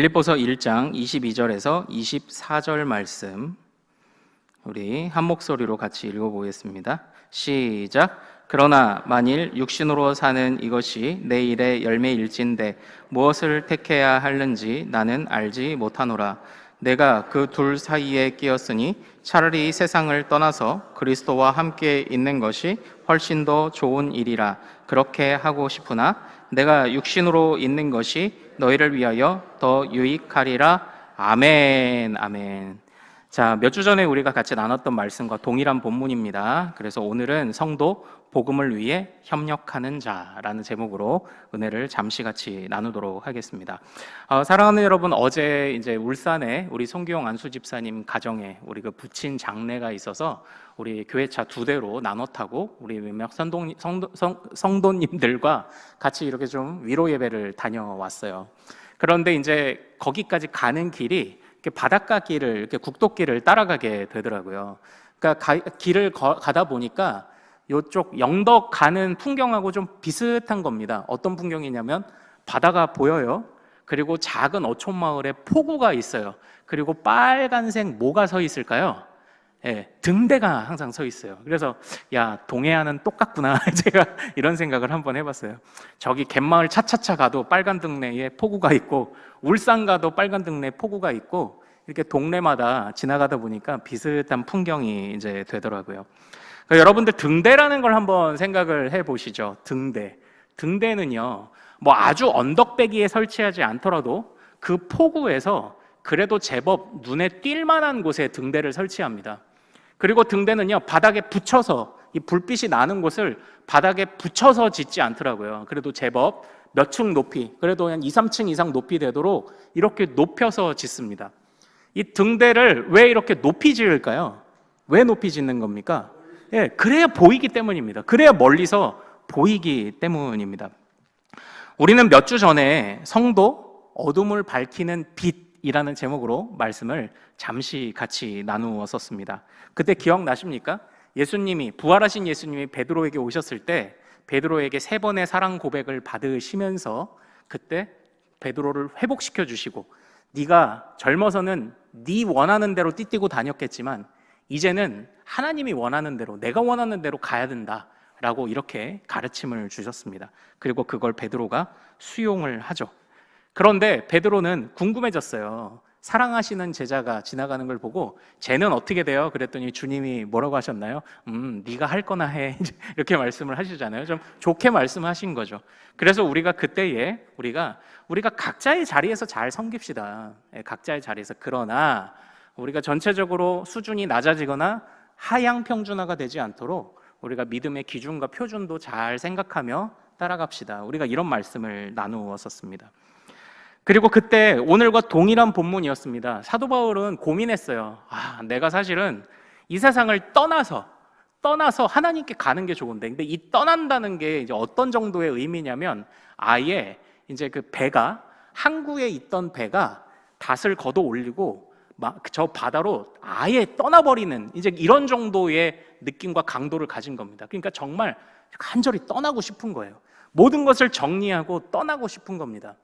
빌립보서 1장 22절에서 24절 말씀 우리 한 목소리로 같이 읽어보겠습니다. 시작. 그러나 만일 육신으로 사는 이것이 내 일의 열매일진데 무엇을 택해야 하는지 나는 알지 못하노라. 내가 그 둘 사이에 끼었으니 차라리 세상을 떠나서 그리스도와 함께 있는 것이 훨씬 더 좋은 일이라 그렇게 하고 싶으나 내가 육신으로 있는 것이 너희를 위하여 더 유익하리라. 아멘. 아멘. 자, 몇 주 전에 우리가 같이 나눴던 말씀과 동일한 본문입니다. 그래서 오늘은 성도 복음을 위해 협력하는 자라는 제목으로 은혜를 잠시 같이 나누도록 하겠습니다. 사랑하는 여러분, 어제 이제 울산에 우리 송기용 안수 집사님 가정에 우리 그 부친 장례가 있어서 우리 교회차 2대로 나눠 타고 우리 몇몇 성도님들과 같이 이렇게 좀 위로 예배를 다녀왔어요. 그런데 이제 거기까지 가는 길이 바닷가 길을, 이렇게 국도길을 따라가게 되더라고요. 그러니까 길을 가다 보니까 이쪽 영덕 가는 풍경하고 좀 비슷한 겁니다. 어떤 풍경이냐면 바다가 보여요. 그리고 작은 어촌 마을에 포구가 있어요. 그리고 빨간색 뭐가 서 있을까요? 예, 등대가 항상 서 있어요. 그래서 야, 동해안은 똑같구나 제가 이런 생각을 한번 해봤어요. 저기 갯마을 차차차 가도 빨간 등대에 포구가 있고 울산 가도 빨간 등대에 포구가 있고 이렇게 동네마다 지나가다 보니까 비슷한 풍경이 이제 되더라고요. 그러니까 여러분들 등대라는 걸 한번 생각을 해보시죠. 등대는요 뭐 아주 언덕배기에 설치하지 않더라도 그 포구에서 그래도 제법 눈에 띌 만한 곳에 등대를 설치합니다. 그리고 등대는요 바닥에 붙여서, 이 불빛이 나는 곳을 바닥에 붙여서 짓지 않더라고요. 그래도 제법 몇 층 높이, 그래도 한 2, 3층 이상 높이 되도록 이렇게 높여서 짓습니다. 이 등대를 왜 이렇게 높이 지을까요? 왜 높이 짓는 겁니까? 예, 그래야 보이기 때문입니다. 그래야 멀리서 보이기 때문입니다. 우리는 몇 주 전에 성도 어둠을 밝히는 빛이라는 제목으로 말씀을 잠시 같이 나누었었습니다. 그때 기억나십니까? 부활하신 예수님이 베드로에게 오셨을 때 베드로에게 3번의 사랑 고백을 받으시면서 그때 베드로를 회복시켜 주시고, 네가 젊어서는 네 원하는 대로 띠뛰고 다녔겠지만 이제는 하나님이 원하는 대로, 내가 원하는 대로 가야 된다라고 이렇게 가르침을 주셨습니다. 그리고 그걸 베드로가 수용을 하죠. 그런데 베드로는 궁금해졌어요. 사랑하시는 제자가 지나가는 걸 보고 쟤는 어떻게 돼요? 그랬더니 주님이 뭐라고 하셨나요? 네가 할 거나 해 이렇게 말씀을 하시잖아요. 좀 좋게 말씀하신 거죠. 그래서 우리가 그때에 우리가 각자의 자리에서 잘 섬깁시다. 각자의 자리에서. 그러나 우리가 전체적으로 수준이 낮아지거나 하향 평준화가 되지 않도록 우리가 믿음의 기준과 표준도 잘 생각하며 따라갑시다. 우리가 이런 말씀을 나누었었습니다. 그리고 그때 오늘과 동일한 본문이었습니다. 사도 바울은 고민했어요. 내가 사실은 이 세상을 떠나서 하나님께 가는 게 좋은데, 근데 이 떠난다는 게 이제 어떤 정도의 의미냐면 아예 이제 그 배가, 항구에 있던 배가 닷을 걷어 올리고 저 바다로 아예 떠나버리는 이제 이런 정도의 느낌과 강도를 가진 겁니다. 그러니까 정말 간절히 떠나고 싶은 거예요. 모든 것을 정리하고 떠나고 싶은 겁니다.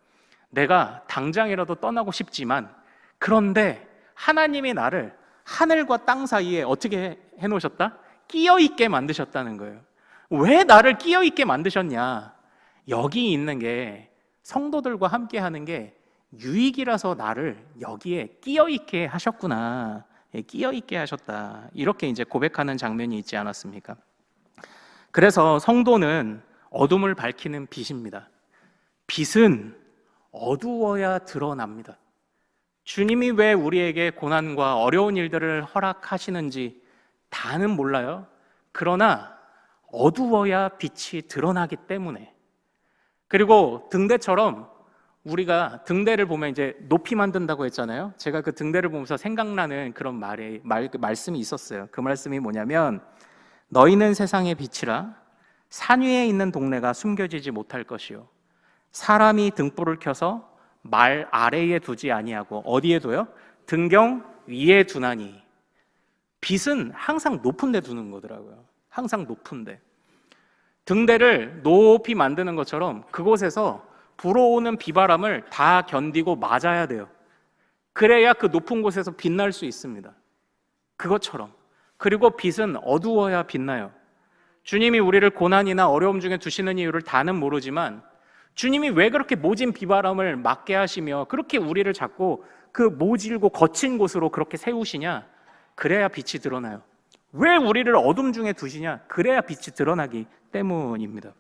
내가 당장이라도 떠나고 싶지만, 그런데 하나님이 나를 하늘과 땅 사이에 어떻게 해놓으셨다? 끼어있게 만드셨다는 거예요. 왜 나를 끼어있게 만드셨냐? 여기 있는 게, 성도들과 함께 하는 게 유익이라서 나를 여기에 끼어있게 하셨구나. 끼어있게 하셨다. 이렇게 이제 고백하는 장면이 있지 않았습니까? 그래서 성도는 어둠을 밝히는 빛입니다. 빛은 어두워야 드러납니다. 주님이 왜 우리에게 고난과 어려운 일들을 허락하시는지 다는 몰라요. 그러나 어두워야 빛이 드러나기 때문에. 그리고 등대처럼 우리가 등대를 보면 이제 높이 만든다고 했잖아요. 제가 그 등대를 보면서 생각나는 그런 말씀이 있었어요. 그 말씀이 뭐냐면, 너희는 세상의 빛이라. 산 위에 있는 동네가 숨겨지지 못할 것이요, 사람이 등불을 켜서 말 아래에 두지 아니하고 어디에 둬요? 등경 위에 두나니. 빛은 항상 높은 데 두는 거더라고요. 항상 높은 데. 등대를 높이 만드는 것처럼 그곳에서 불어오는 비바람을 다 견디고 맞아야 돼요. 그래야 그 높은 곳에서 빛날 수 있습니다. 그것처럼. 그리고 빛은 어두워야 빛나요. 주님이 우리를 고난이나 어려움 중에 두시는 이유를 다는 모르지만 주님이 왜 그렇게 모진 비바람을 맞게 하시며 그렇게 우리를 자꾸 그 모질고 거친 곳으로 그렇게 세우시냐? 그래야 빛이 드러나요. 왜 우리를 어둠 중에 두시냐? 그래야 빛이 드러나기 때문입니다.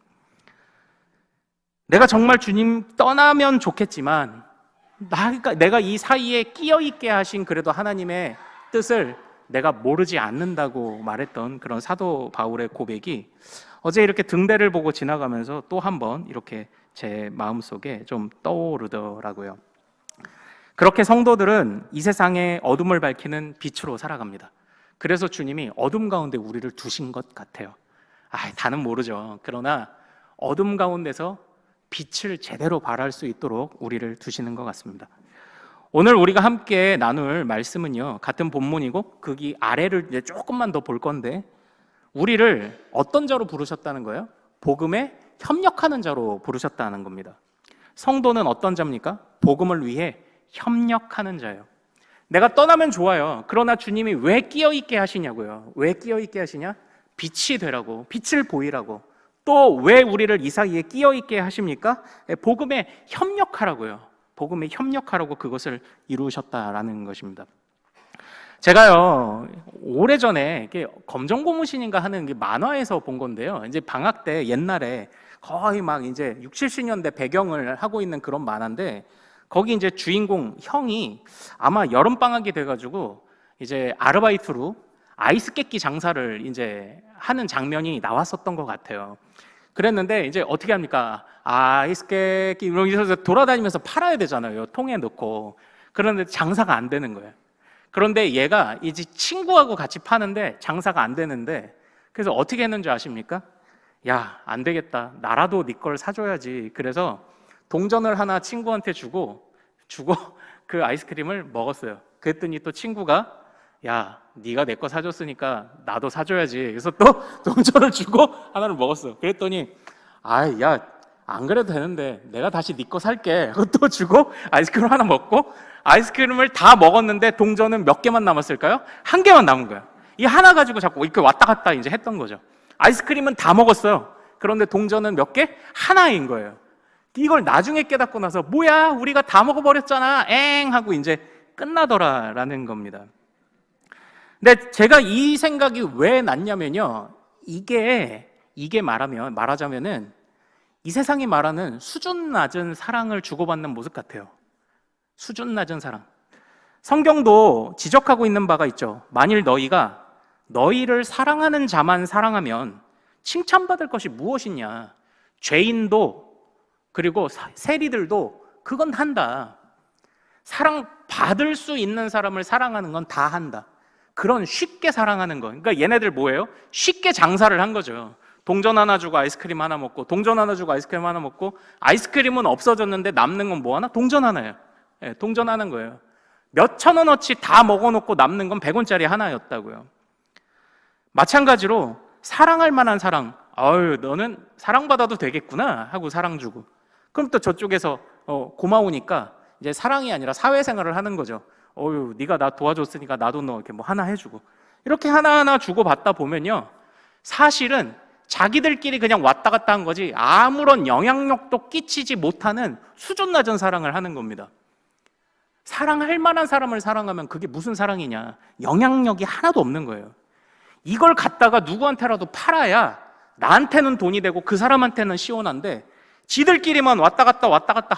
내가 정말 주님 떠나면 좋겠지만 내가 이 사이에 끼어 있게 하신 그래도 하나님의 뜻을 내가 모르지 않는다고 말했던 그런 사도 바울의 고백이 어제 이렇게 등대를 보고 지나가면서 또 한 번 이렇게 제 마음속에 좀 떠오르더라고요. 그렇게 성도들은 이 세상의 어둠을 밝히는 빛으로 살아갑니다. 그래서 주님이 어둠 가운데 우리를 두신 것 같아요. 다는 모르죠. 그러나 어둠 가운데서 빛을 제대로 발할 수 있도록 우리를 두시는 것 같습니다. 오늘 우리가 함께 나눌 말씀은요, 같은 본문이고 거기 아래를 이제 조금만 더 볼 건데 우리를 어떤 자로 부르셨다는 거예요? 복음에 협력하는 자로 부르셨다는 겁니다. 성도는 어떤 자입니까? 복음을 위해 협력하는 자예요. 내가 떠나면 좋아요. 그러나 주님이 왜 끼어 있게 하시냐고요. 왜 끼어 있게 하시냐? 빛이 되라고, 빛을 보이라고. 또 왜 우리를 이 사이에 끼어 있게 하십니까? 복음에 협력하라고요. 복음에 협력하라고 그것을 이루셨다라는 것입니다. 제가요, 오래전에 검정고무신인가 하는 만화에서 본 건데요. 이제 방학 때 옛날에 거의 막 이제 60, 70년대 배경을 하고 있는 그런 만화인데 거기 이제 주인공 형이 아마 여름방학이 돼가지고 이제 아르바이트로 아이스 깨끼 장사를 이제 하는 장면이 나왔었던 것 같아요. 그랬는데 이제 어떻게 합니까? 아이스 깨끼 이러면서 돌아다니면서 팔아야 되잖아요. 통에 넣고. 그런데 장사가 안 되는 거예요. 그런데 얘가 이제 친구하고 같이 파는데 장사가 안 되는데 그래서 어떻게 했는지 아십니까? 야, 안 되겠다. 나라도 네 걸 사줘야지. 그래서 동전을 하나 친구한테 주고 그 아이스크림을 먹었어요. 그랬더니 또 친구가 야, 네가 내 거 사줬으니까 나도 사줘야지. 그래서 또 동전을 주고 하나를 먹었어. 그랬더니 야, 안 그래도 되는데 내가 다시 네 거 살게. 또 주고 아이스크림 하나 먹고 아이스크림을 다 먹었는데 동전은 몇 개만 남았을까요? 한 개만 남은 거예요. 이 하나 가지고 자꾸 이렇게 왔다 갔다 이제 했던 거죠. 아이스크림은 다 먹었어요. 그런데 동전은 몇 개? 하나인 거예요. 이걸 나중에 깨닫고 나서 뭐야, 우리가 다 먹어버렸잖아, 엥 하고 이제 끝나더라라는 겁니다. 근데 제가 이 생각이 왜 났냐면요, 이게 말하자면은 이 세상이 말하는 수준 낮은 사랑을 주고받는 모습 같아요. 수준 낮은 사랑. 성경도 지적하고 있는 바가 있죠. 만일 너희가 너희를 사랑하는 자만 사랑하면 칭찬받을 것이 무엇이냐. 죄인도 그리고 세리들도 그건 한다. 사랑받을 수 있는 사람을 사랑하는 건 다 한다. 그런 쉽게 사랑하는 거. 그러니까 얘네들 뭐예요? 쉽게 장사를 한 거죠. 동전 하나 주고 아이스크림 하나 먹고, 동전 하나 주고 아이스크림 하나 먹고, 아이스크림은 없어졌는데 남는 건 뭐 하나? 동전 하나예요. 동전 하는 거예요. 몇 천 원어치 다 먹어놓고 남는 건 100원짜리 하나였다고요. 마찬가지로 사랑할 만한 사랑, 너는 사랑받아도 되겠구나 하고 사랑 주고, 그럼 또 저쪽에서 고마우니까 이제 사랑이 아니라 사회생활을 하는 거죠. 네가 나 도와줬으니까 나도 너 이렇게 뭐 하나 해주고, 이렇게 하나하나 주고받다 보면요, 사실은 자기들끼리 그냥 왔다 갔다 한 거지 아무런 영향력도 끼치지 못하는 수준 낮은 사랑을 하는 겁니다. 사랑할 만한 사람을 사랑하면 그게 무슨 사랑이냐, 영향력이 하나도 없는 거예요. 이걸 갖다가 누구한테라도 팔아야 나한테는 돈이 되고 그 사람한테는 시원한데, 지들끼리만 왔다 갔다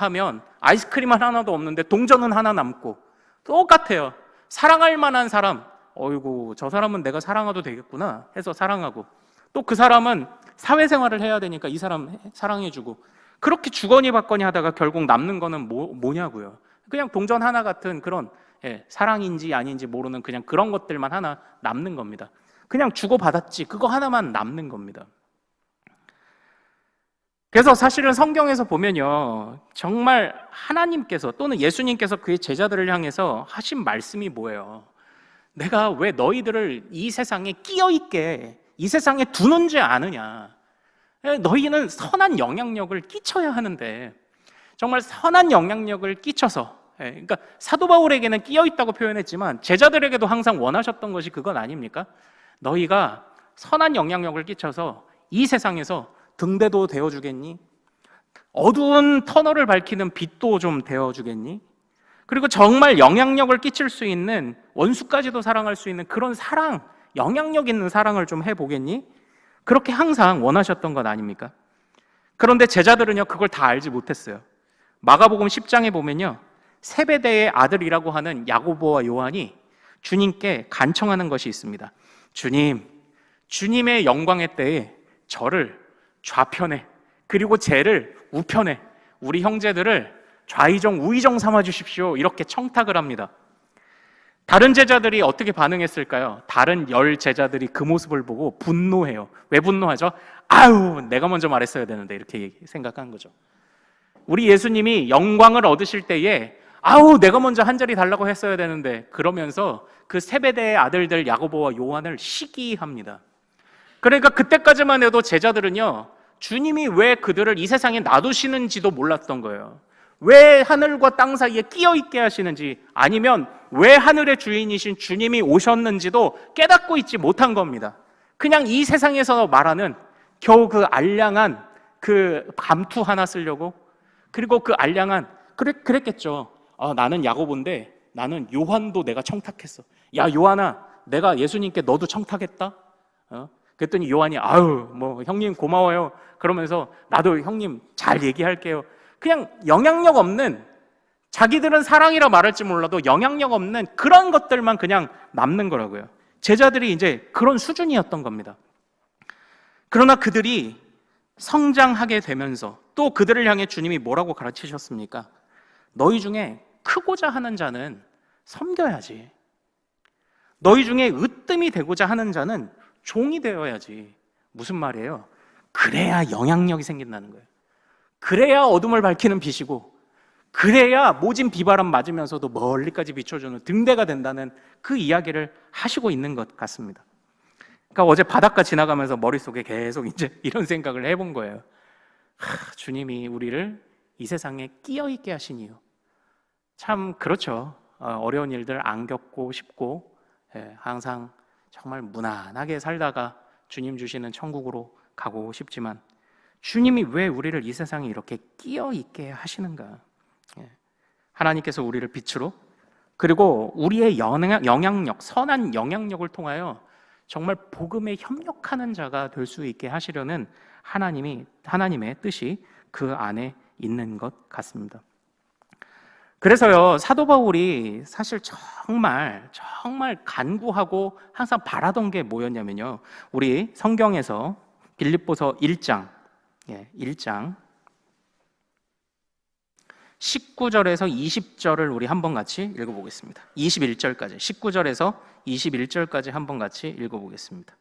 하면 아이스크림은 하나도 없는데 동전은 하나 남고, 똑같아요. 사랑할 만한 사람, 어이구 저 사람은 내가 사랑해도 되겠구나 해서 사랑하고, 또 그 사람은 사회생활을 해야 되니까 이 사람 사랑해주고, 그렇게 주거니 받거니 하다가 결국 남는 거는 뭐냐고요. 그냥 동전 하나 같은 그런, 사랑인지 아닌지 모르는 그냥 그런 것들만 하나 남는 겁니다. 그냥 주고받았지, 그거 하나만 남는 겁니다. 그래서 사실은 성경에서 보면요, 정말 하나님께서 또는 예수님께서 그의 제자들을 향해서 하신 말씀이 뭐예요? 내가 왜 너희들을 이 세상에 끼어있게 이 세상에 두는지 아느냐. 너희는 선한 영향력을 끼쳐야 하는데, 정말 선한 영향력을 끼쳐서, 그러니까 사도 바울에게는 끼어 있다고 표현했지만 제자들에게도 항상 원하셨던 것이 그건 아닙니까? 너희가 선한 영향력을 끼쳐서 이 세상에서 등대도 되어주겠니? 어두운 터널을 밝히는 빛도 좀 되어주겠니? 그리고 정말 영향력을 끼칠 수 있는, 원수까지도 사랑할 수 있는 그런 사랑, 영향력 있는 사랑을 좀 해보겠니? 그렇게 항상 원하셨던 것 아닙니까? 그런데 제자들은요, 그걸 다 알지 못했어요. 마가복음 10장에 보면요, 세베대의 아들이라고 하는 야고보와 요한이 주님께 간청하는 것이 있습니다. 주님, 주님의 영광의 때에 저를 좌편에, 그리고 쟤를 우편에, 우리 형제들을 좌의정 우의정 삼아 주십시오. 이렇게 청탁을 합니다. 다른 제자들이 어떻게 반응했을까요? 다른 10 제자들이 그 모습을 보고 분노해요. 왜 분노하죠? 아유, 내가 먼저 말했어야 되는데, 이렇게 생각한 거죠. 우리 예수님이 영광을 얻으실 때에 아우, 내가 먼저 한 자리 달라고 했어야 되는데, 그러면서 그 세베대의 아들들 야고보와 요한을 시기합니다. 그러니까 그때까지만 해도 제자들은요, 주님이 왜 그들을 이 세상에 놔두시는지도 몰랐던 거예요. 왜 하늘과 땅 사이에 끼어 있게 하시는지, 아니면 왜 하늘의 주인이신 주님이 오셨는지도 깨닫고 있지 못한 겁니다. 그냥 이 세상에서 말하는 겨우 그 알량한 그 감투 하나 쓰려고, 그리고 그 알량한, 그랬겠죠. 나는 야고보인데 나는 요한도 내가 청탁했어. 야, 요한아, 내가 예수님께 너도 청탁했다? 그랬더니 요한이 아유, 뭐 형님 고마워요. 그러면서 나도 형님 잘 얘기할게요. 그냥 영향력 없는, 자기들은 사랑이라 말할지 몰라도 영향력 없는 그런 것들만 그냥 남는 거라고요. 제자들이 이제 그런 수준이었던 겁니다. 그러나 그들이 성장하게 되면서 또 그들을 향해 주님이 뭐라고 가르치셨습니까? 너희 중에 크고자 하는 자는 섬겨야지. 너희 중에 으뜸이 되고자 하는 자는 종이 되어야지. 무슨 말이에요? 그래야 영향력이 생긴다는 거예요. 그래야 어둠을 밝히는 빛이고, 그래야 모진 비바람 맞으면서도 멀리까지 비춰주는 등대가 된다는 그 이야기를 하시고 있는 것 같습니다. 그러니까 어제 바닷가 지나가면서 머릿속에 계속 이제 이런 생각을 해본 거예요. 주님이 우리를 이 세상에 끼어 있게 하신 이유. 참 그렇죠. 어려운 일들 안 겪고 싶고, 항상 정말 무난하게 살다가 주님 주시는 천국으로 가고 싶지만, 주님이 왜 우리를 이 세상에 이렇게 끼어 있게 하시는가? 하나님께서 우리를 빛으로, 그리고 우리의 영향력, 선한 영향력을 통하여 정말 복음에 협력하는 자가 될 수 있게 하시려는 하나님의 뜻이 그 안에 있는 것 같습니다. 그래서요, 사도 바울이 사실 정말 간구하고 항상 바라던 게 뭐였냐면요, 우리 성경에서 빌립보서 1장 19절에서 20절을 우리 한번 같이 읽어보겠습니다. 21절까지, 19절에서 21절까지 한번 같이 읽어보겠습니다.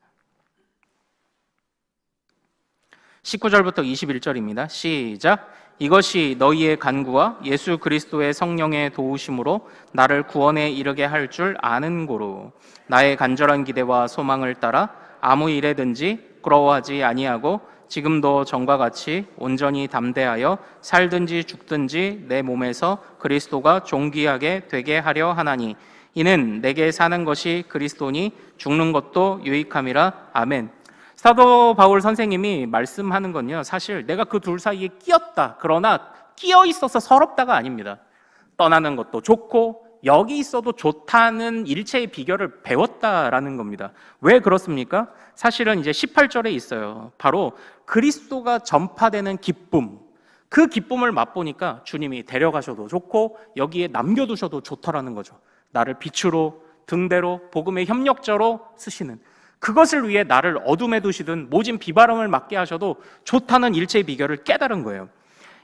19절부터 21절입니다. 시작. 이것이 너희의 간구와 예수 그리스도의 성령의 도우심으로 나를 구원에 이르게 할 줄 아는 고로 나의 간절한 기대와 소망을 따라 아무 일에든지 부끄러워하지 아니하고 지금도 전과 같이 온전히 담대하여 살든지 죽든지 내 몸에서 그리스도가 존귀하게 되게 하려 하나니 이는 내게 사는 것이 그리스도니 죽는 것도 유익함이라. 아멘. 사도 바울 선생님이 말씀하는 건요, 사실 내가 그 둘 사이에 끼었다, 그러나 끼어 있어서 서럽다가 아닙니다. 떠나는 것도 좋고 여기 있어도 좋다는 일체의 비결을 배웠다라는 겁니다. 왜 그렇습니까? 사실은 이제 18절에 있어요. 바로 그리스도가 전파되는 기쁨, 그 기쁨을 맛보니까 주님이 데려가셔도 좋고 여기에 남겨두셔도 좋다라는 거죠. 나를 빛으로, 등대로, 복음의 협력자로 쓰시는, 그것을 위해 나를 어둠에 두시든 모진 비바람을 맞게 하셔도 좋다는 일체의 비결을 깨달은 거예요.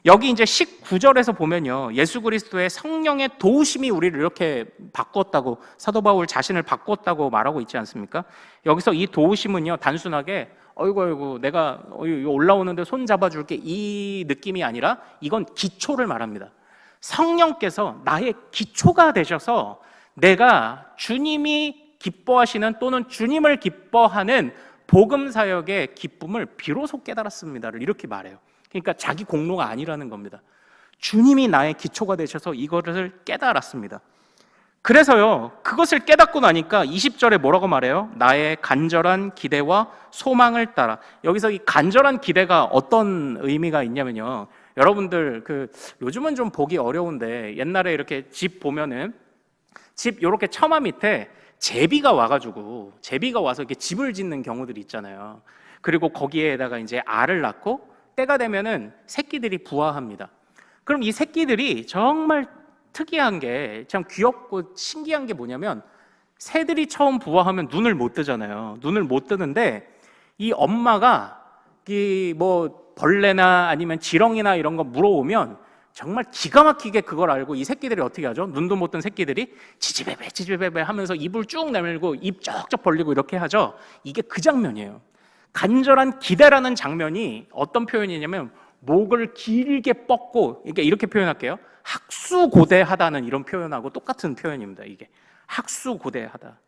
여기 이제 19절에서 보면요, 예수 그리스도의 성령의 도우심이 우리를 이렇게 바꿨다고, 사도 바울 자신을 바꿨다고 말하고 있지 않습니까? 여기서 이 도우심은요, 단순하게 어이구 내가 올라오는데 손 잡아줄게, 이 느낌이 아니라 이건 기초를 말합니다. 성령께서 나의 기초가 되셔서 내가 주님이 기뻐하시는, 또는 주님을 기뻐하는 복음 사역의 기쁨을 비로소 깨달았습니다를 이렇게 말해요. 그러니까 자기 공로가 아니라는 겁니다. 주님이 나의 기초가 되셔서 이거를 깨달았습니다. 그래서요, 그것을 깨닫고 나니까 20절에 뭐라고 말해요? 나의 간절한 기대와 소망을 따라. 여기서 이 간절한 기대가 어떤 의미가 있냐면요, 여러분들 요즘은 좀 보기 어려운데 옛날에 이렇게 집 보면은 집 요렇게 처마 밑에 제비가 와서 이렇게 집을 짓는 경우들이 있잖아요. 그리고 거기에다가 이제 알을 낳고 때가 되면은 새끼들이 부화합니다. 그럼 이 새끼들이 정말 특이한 게, 참 귀엽고 신기한 게 뭐냐면, 새들이 처음 부화하면 눈을 못 뜨잖아요. 눈을 못 뜨는데 이 엄마가 벌레나 아니면 지렁이나 이런 거 물어오면 정말 기가 막히게 그걸 알고 이 새끼들이 어떻게 하죠? 눈도 못 뜬 새끼들이 지지배배 하면서 입을 쭉 내밀고 입 쩍쩍 벌리고 이렇게 하죠. 이게 그 장면이에요. 간절한 기대라는 장면이 어떤 표현이냐면, 목을 길게 뻗고, 이렇게 표현할게요. 학수고대하다는 이런 표현하고 똑같은 표현입니다. 이게 학수고대하다.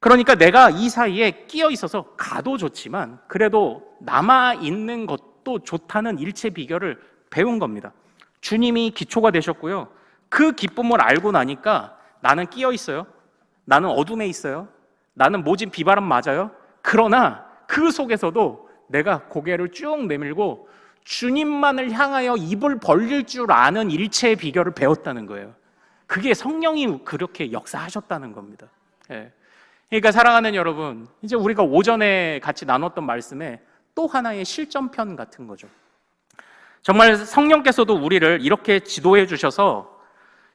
그러니까 내가 이 사이에 끼어 있어서 가도 좋지만 그래도 남아 있는 것도 좋다는 일체 비결을 배운 겁니다. 주님이 기초가 되셨고요, 그 기쁨을 알고 나니까 나는 끼어 있어요. 나는 어둠에 있어요. 나는 모진 비바람 맞아요. 그러나 그 속에서도 내가 고개를 쭉 내밀고 주님만을 향하여 입을 벌릴 줄 아는 일체의 비결을 배웠다는 거예요. 그게 성령이 그렇게 역사하셨다는 겁니다. 예. 그러니까 사랑하는 여러분, 이제 우리가 오전에 같이 나눴던 말씀에 또 하나의 실전편 같은 거죠. 정말 성령께서도 우리를 이렇게 지도해 주셔서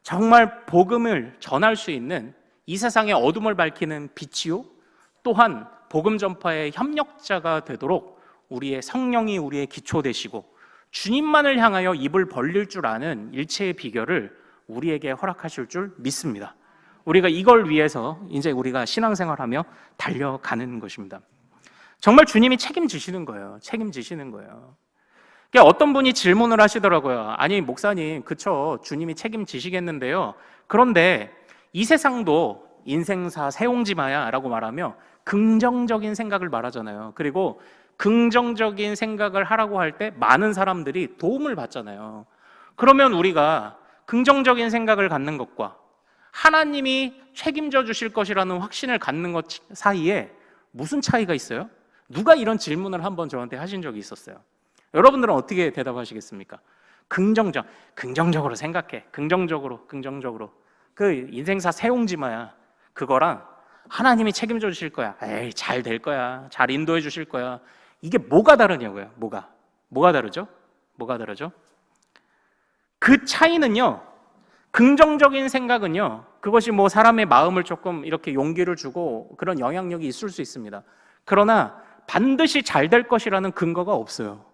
정말 복음을 전할 수 있는, 이 세상의 어둠을 밝히는 빛이요, 또한 복음 전파의 협력자가 되도록 우리의 성령이 우리의 기초 되시고 주님만을 향하여 입을 벌릴 줄 아는 일체의 비결을 우리에게 허락하실 줄 믿습니다. 우리가 이걸 위해서 이제 우리가 신앙생활하며 달려가는 것입니다. 정말 주님이 책임지시는 거예요. 그러니까 어떤 분이 질문을 하시더라고요. 아니 목사님, 그쵸, 주님이 책임지시겠는데요, 그런데 이 세상도 인생사 세옹지마야 라고 말하며 긍정적인 생각을 말하잖아요. 그리고 긍정적인 생각을 하라고 할 때 많은 사람들이 도움을 받잖아요. 그러면 우리가 긍정적인 생각을 갖는 것과 하나님이 책임져 주실 것이라는 확신을 갖는 것 사이에 무슨 차이가 있어요? 누가 이런 질문을 한번 저한테 하신 적이 있었어요. 여러분들은 어떻게 대답하시겠습니까? 긍정적으로 생각해. 긍정적으로. 그 인생사 세옹지마야. 그거랑 하나님이 책임져 주실 거야. 에이, 잘 될 거야. 잘 인도해 주실 거야. 이게 뭐가 다르냐고요. 뭐가 다르죠? 그 차이는요, 긍정적인 생각은요, 그것이 사람의 마음을 조금 이렇게 용기를 주고 그런 영향력이 있을 수 있습니다. 그러나 반드시 잘 될 것이라는 근거가 없어요.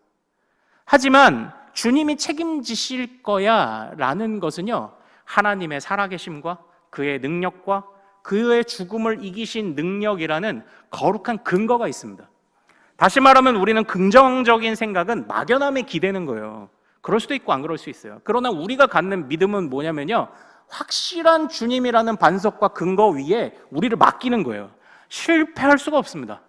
하지만 주님이 책임지실 거야 라는 것은요, 하나님의 살아계심과 그의 능력과 그의 죽음을 이기신 능력이라는 거룩한 근거가 있습니다. 다시 말하면 우리는 긍정적인 생각은 막연함에 기대는 거예요. 그럴 수도 있고 안 그럴 수 있어요. 그러나 우리가 갖는 믿음은 뭐냐면요, 확실한 주님이라는 반석과 근거 위에 우리를 맡기는 거예요. 실패할 수가 없습니다.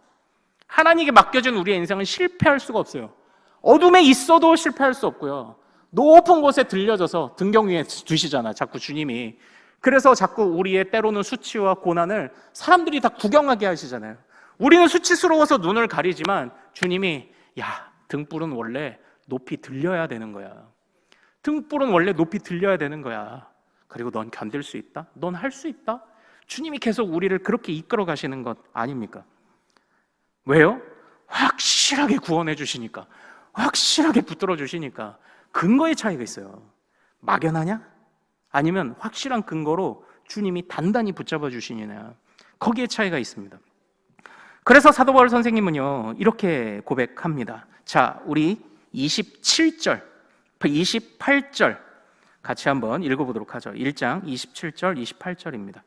하나님께 맡겨진 우리의 인생은 실패할 수가 없어요. 어둠에 있어도 실패할 수 없고요, 높은 곳에 들려져서 등경 위에 두시잖아, 자꾸 주님이. 그래서 자꾸 우리의 때로는 수치와 고난을 사람들이 다 구경하게 하시잖아요. 우리는 수치스러워서 눈을 가리지만 주님이, 야, 등불은 원래 높이 들려야 되는 거야. 그리고 넌 견딜 수 있다? 넌 할 수 있다? 주님이 계속 우리를 그렇게 이끌어 가시는 것 아닙니까? 왜요? 확실하게 구원해 주시니까, 확실하게 붙들어 주시니까. 근거의 차이가 있어요. 막연하냐? 아니면 확실한 근거로 주님이 단단히 붙잡아 주시느냐, 거기에 차이가 있습니다. 그래서 사도 바울 선생님은요, 이렇게 고백합니다. 자, 우리 27절, 28절 같이 한번 읽어보도록 하죠. 1장 27절, 28절입니다.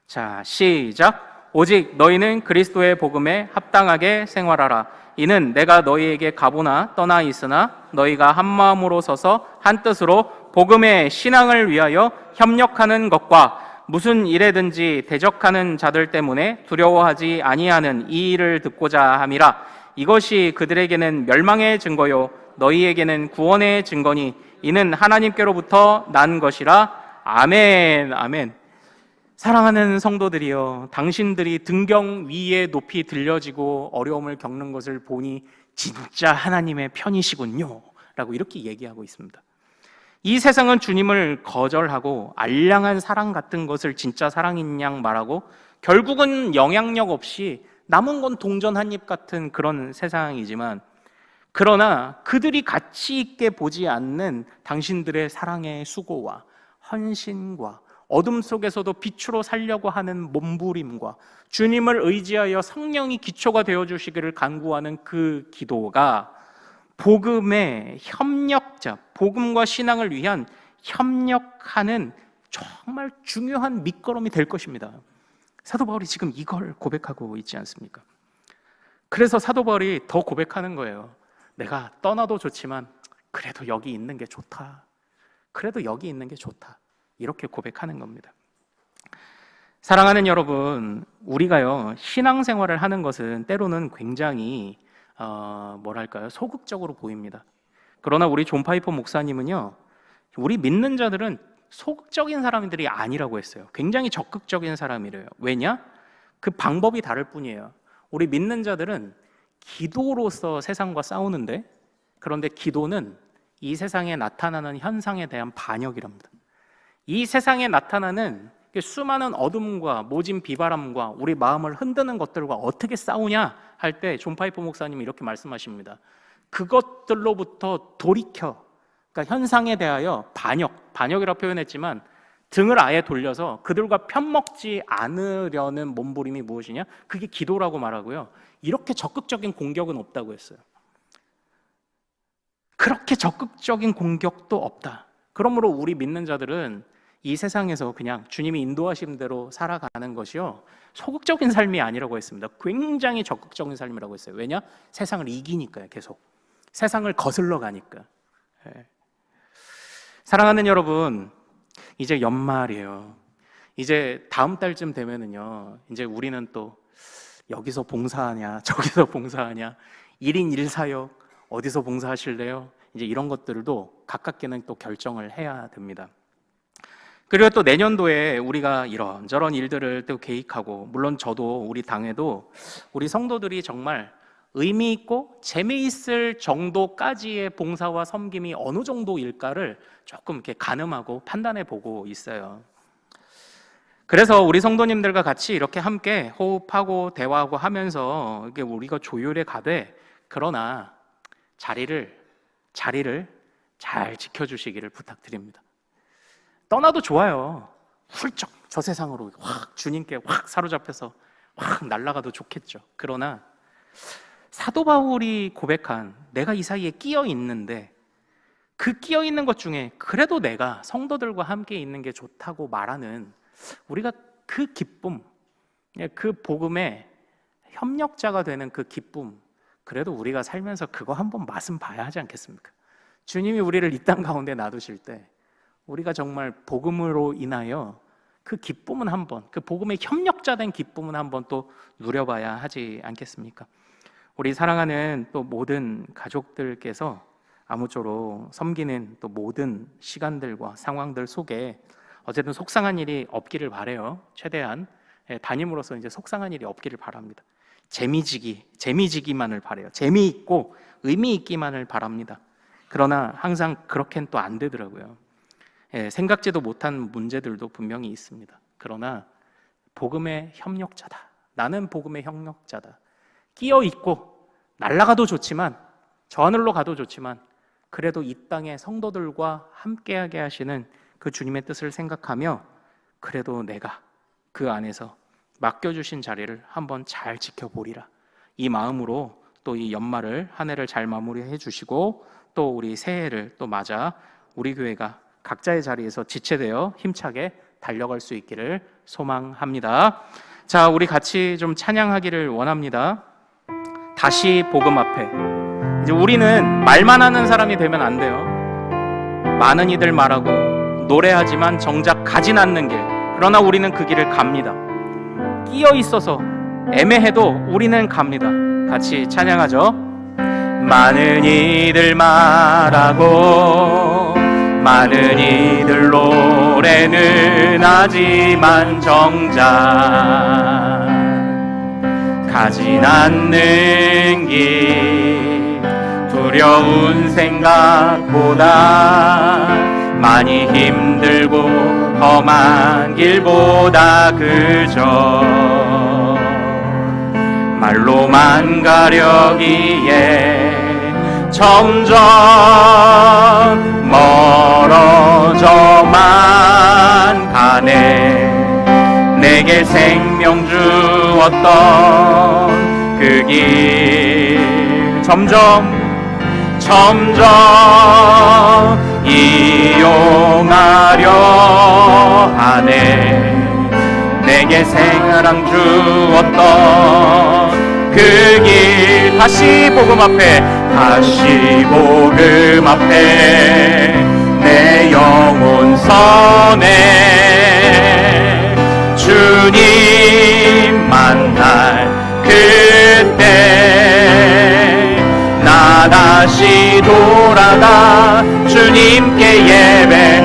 자, 시작. 오직 너희는 그리스도의 복음에 합당하게 생활하라. 이는 내가 너희에게 가보나 떠나 있으나 너희가 한 마음으로 서서 한 뜻으로 복음의 신앙을 위하여 협력하는 것과 무슨 일에든지 대적하는 자들 때문에 두려워하지 아니하는 이 일을 듣고자 함이라. 이것이 그들에게는 멸망의 증거요 너희에게는 구원의 증거니 이는 하나님께로부터 난 것이라. 아멘. 아멘. 사랑하는 성도들이여, 당신들이 등경 위에 높이 들려지고 어려움을 겪는 것을 보니 진짜 하나님의 편이시군요 라고 이렇게 얘기하고 있습니다. 이 세상은 주님을 거절하고 알량한 사랑 같은 것을 진짜 사랑인 양 말하고 결국은 영향력 없이 남은 건 동전 한 입 같은 그런 세상이지만, 그러나 그들이 가치 있게 보지 않는 당신들의 사랑의 수고와 헌신과 어둠 속에서도 빛으로 살려고 하는 몸부림과 주님을 의지하여 성령이 기초가 되어주시기를 간구하는 그 기도가 복음의 협력자, 복음과 신앙을 위한 협력하는 정말 중요한 밑거름이 될 것입니다. 사도 바울이 지금 이걸 고백하고 있지 않습니까? 그래서 사도 바울이 더 고백하는 거예요. 내가 떠나도 좋지만 그래도 여기 있는 게 좋다. 그래도 여기 있는 게 좋다. 이렇게 고백하는 겁니다. 사랑하는 여러분, 우리가요 신앙생활을 하는 것은 때로는 굉장히 소극적으로 보입니다. 그러나 우리 존 파이퍼 목사님은요, 우리 믿는 자들은 소극적인 사람들이 아니라고 했어요. 굉장히 적극적인 사람이래요. 왜냐? 그 방법이 다를 뿐이에요. 우리 믿는 자들은 기도로서 세상과 싸우는데, 그런데 기도는 이 세상에 나타나는 현상에 대한 반역이랍니다. 이 세상에 나타나는 수많은 어둠과 모진 비바람과 우리 마음을 흔드는 것들과 어떻게 싸우냐 할 때 존 파이퍼 목사님이 이렇게 말씀하십니다. 그것들로부터 돌이켜, 그러니까 현상에 대하여 반역이라고 표현했지만 등을 아예 돌려서 그들과 편먹지 않으려는 몸부림이 무엇이냐? 그게 기도라고 말하고요. 이렇게 적극적인 공격은 없다고 했어요. 그렇게 적극적인 공격도 없다. 그러므로 우리 믿는 자들은 이 세상에서 그냥 주님이 인도하신 대로 살아가는 것이요, 소극적인 삶이 아니라고 했습니다. 굉장히 적극적인 삶이라고 했어요. 왜냐? 세상을 이기니까요. 계속 세상을 거슬러 가니까. 사랑하는 여러분, 이제 연말이에요. 이제 다음 달쯤 되면은요, 이제 우리는 또 여기서 봉사하냐 저기서 봉사하냐, 1인 1사역 어디서 봉사하실래요? 이제 이런 것들도 가깝게는 또 결정을 해야 됩니다. 그리고 또 내년도에 우리가 이런저런 일들을 또 계획하고, 물론 저도 우리 당에도 우리 성도들이 정말 의미 있고 재미있을 정도까지의 봉사와 섬김이 어느 정도일까를 조금 이렇게 가늠하고 판단해 보고 있어요. 그래서 우리 성도님들과 같이 이렇게 함께 호흡하고 대화하고 하면서 이게 우리가 조율해 가되, 그러나 자리를 잘 지켜주시기를 부탁드립니다. 떠나도 좋아요. 훌쩍 저 세상으로 확 주님께 확 사로잡혀서 확 날아가도 좋겠죠. 그러나 사도 바울이 고백한 내가 이 사이에 끼어 있는데, 그 끼어 있는 것 중에 그래도 내가 성도들과 함께 있는 게 좋다고 말하는, 우리가 그 기쁨, 그 복음의 협력자가 되는 그 기쁨, 그래도 우리가 살면서 그거 한번 맛은 봐야 하지 않겠습니까? 주님이 우리를 이 땅 가운데 놔두실 때 우리가 정말 복음으로 인하여 그 기쁨은 한번, 그 복음의 협력자 된 기쁨은 한번 또 누려봐야 하지 않겠습니까? 우리 사랑하는 또 모든 가족들께서 아무쪼록 섬기는 또 모든 시간들과 상황들 속에 어쨌든 속상한 일이 없기를 바라요. 최대한 담임으로서 이제 속상한 일이 없기를 바랍니다. 재미지기만을 바라요. 재미있고 의미 있기만을 바랍니다. 그러나 항상 그렇게는 또 안 되더라고요. 생각지도 못한 문제들도 분명히 있습니다. 그러나 복음의 협력자다. 나는 복음의 협력자다. 끼어 있고 날아가도 좋지만, 저 하늘로 가도 좋지만, 그래도 이 땅의 성도들과 함께하게 하시는 그 주님의 뜻을 생각하며, 그래도 내가 그 안에서 맡겨주신 자리를 한번 잘 지켜보리라. 이 마음으로 또 이 연말을, 한 해를 잘 마무리해 주시고, 또 우리 새해를 또 맞아 우리 교회가 각자의 자리에서 지체되어 힘차게 달려갈 수 있기를 소망합니다. 자, 우리 같이 좀 찬양하기를 원합니다. 다시 복음 앞에. 이제 우리는 말만 하는 사람이 되면 안 돼요. 많은 이들 말하고 노래하지만 정작 가진 않는 길. 그러나 우리는 그 길을 갑니다. 끼어 있어서 애매해도 우리는 갑니다. 같이 찬양하죠. 많은 이들 말하고 많은 이들 노래는 하지만 정작 가진 않는 길 두려운 생각보다 많이 힘들고 험한 길보다 그저 말로만 가려기에 점점 멀어져만 가네. 내게 생명 주었던 그 길 점점 이용하려 하네. 내게 생명 주었던 그 길 다시 복음 앞에 내 영혼 선에 주님 만날 그때 나 다시 돌아가 주님께 예배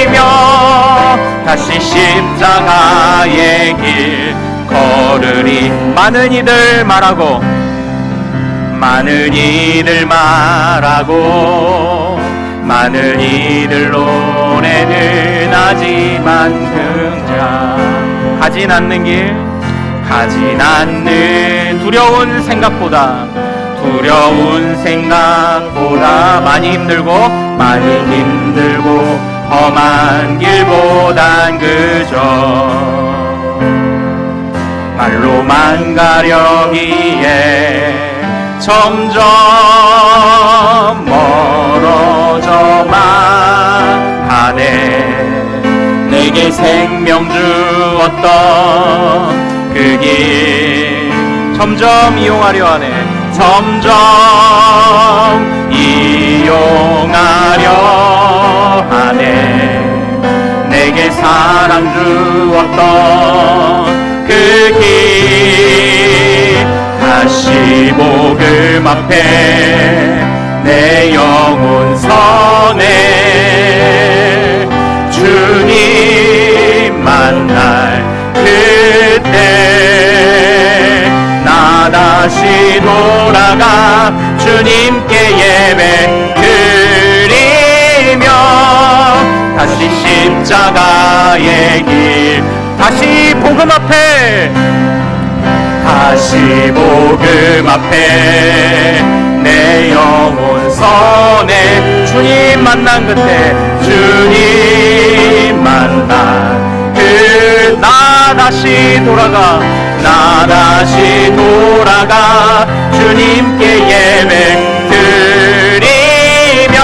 드리며 다시 십자가의 길 걸으리. 많은 이들 말하고 많은 이들 노래는 하지만 등장 가진 않는 두려운 생각보다 많이 힘들고 험한 길보단 그저 말로만 가려기에 점점 멀어져만 가네. 내게 생명 주었던 그 길 점점 이용하려 하네. 점점 이용하려 하네. 내게 사랑 주었던 그 길 다시 복음 앞에 내 영혼 선에 주님 만날 그때 나 다시 돌아가 주님께 예배 드리며 다시 십자가의 길 다시 복음 앞에 내 영혼 선에 주님 만난 그때 나 다시 돌아가 주님께 예배 드리며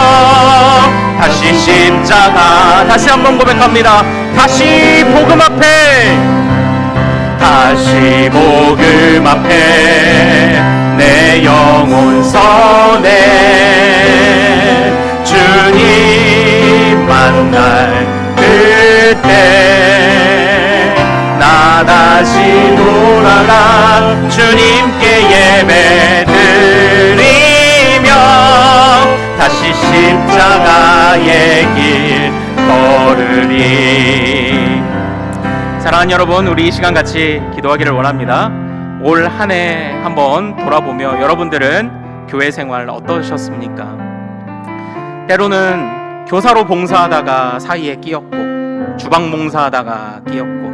다시 십자가 다시 한번 고백합니다. 다시 복음 앞에 내 영혼 선에 주님 만날 그때 나 다시 돌아가 주님께 예배 드리며 다시 십자가의 길 걸으리. 사랑하는 여러분, 우리 이 시간 같이 기도하기를 원합니다. 올 한 해 한번 돌아보며 여러분들은 교회 생활 어떠셨습니까? 때로는 교사로 봉사하다가 사이에 끼었고, 주방 봉사하다가 끼었고,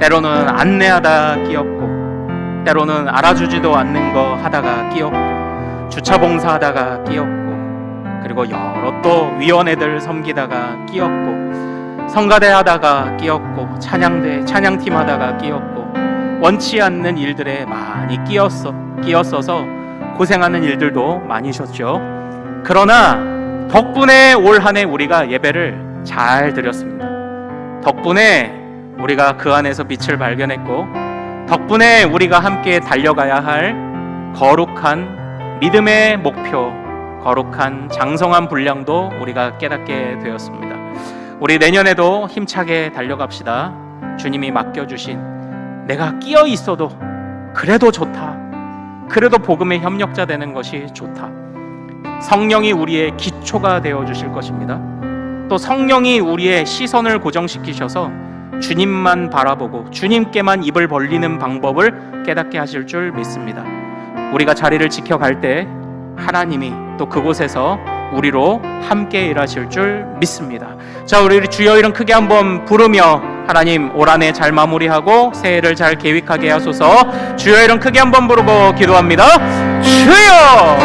때로는 안내하다 끼었고, 때로는 알아주지도 않는 거 하다가 끼었고, 주차 봉사하다가 끼었고, 그리고 여러 또 위원회들 섬기다가 끼었고, 성가대 하다가 끼었고, 찬양팀 하다가 끼었고, 원치 않는 일들에 많이 끼었어서 고생하는 일들도 많으셨죠. 그러나 덕분에 올 한 해 우리가 예배를 잘 드렸습니다. 덕분에 우리가 그 안에서 빛을 발견했고, 덕분에 우리가 함께 달려가야 할 거룩한 믿음의 목표, 거룩한 장성한 분량도 우리가 깨닫게 되었습니다. 우리 내년에도 힘차게 달려갑시다. 주님이 맡겨주신 내가 끼어 있어도 그래도 좋다, 그래도 복음의 협력자 되는 것이 좋다. 성령이 우리의 기초가 되어 주실 것입니다. 또 성령이 우리의 시선을 고정시키셔서 주님만 바라보고 주님께만 입을 벌리는 방법을 깨닫게 하실 줄 믿습니다. 우리가 자리를 지켜갈 때 하나님이 또 그곳에서 우리로 함께 일하실 줄 믿습니다. 자, 우리 주여 이름 크게 한번 부르며 하나님 올 한 해 잘 마무리하고 새해를 잘 계획하게 하소서. 주여 이름 크게 한번 부르고 기도합니다. 주여!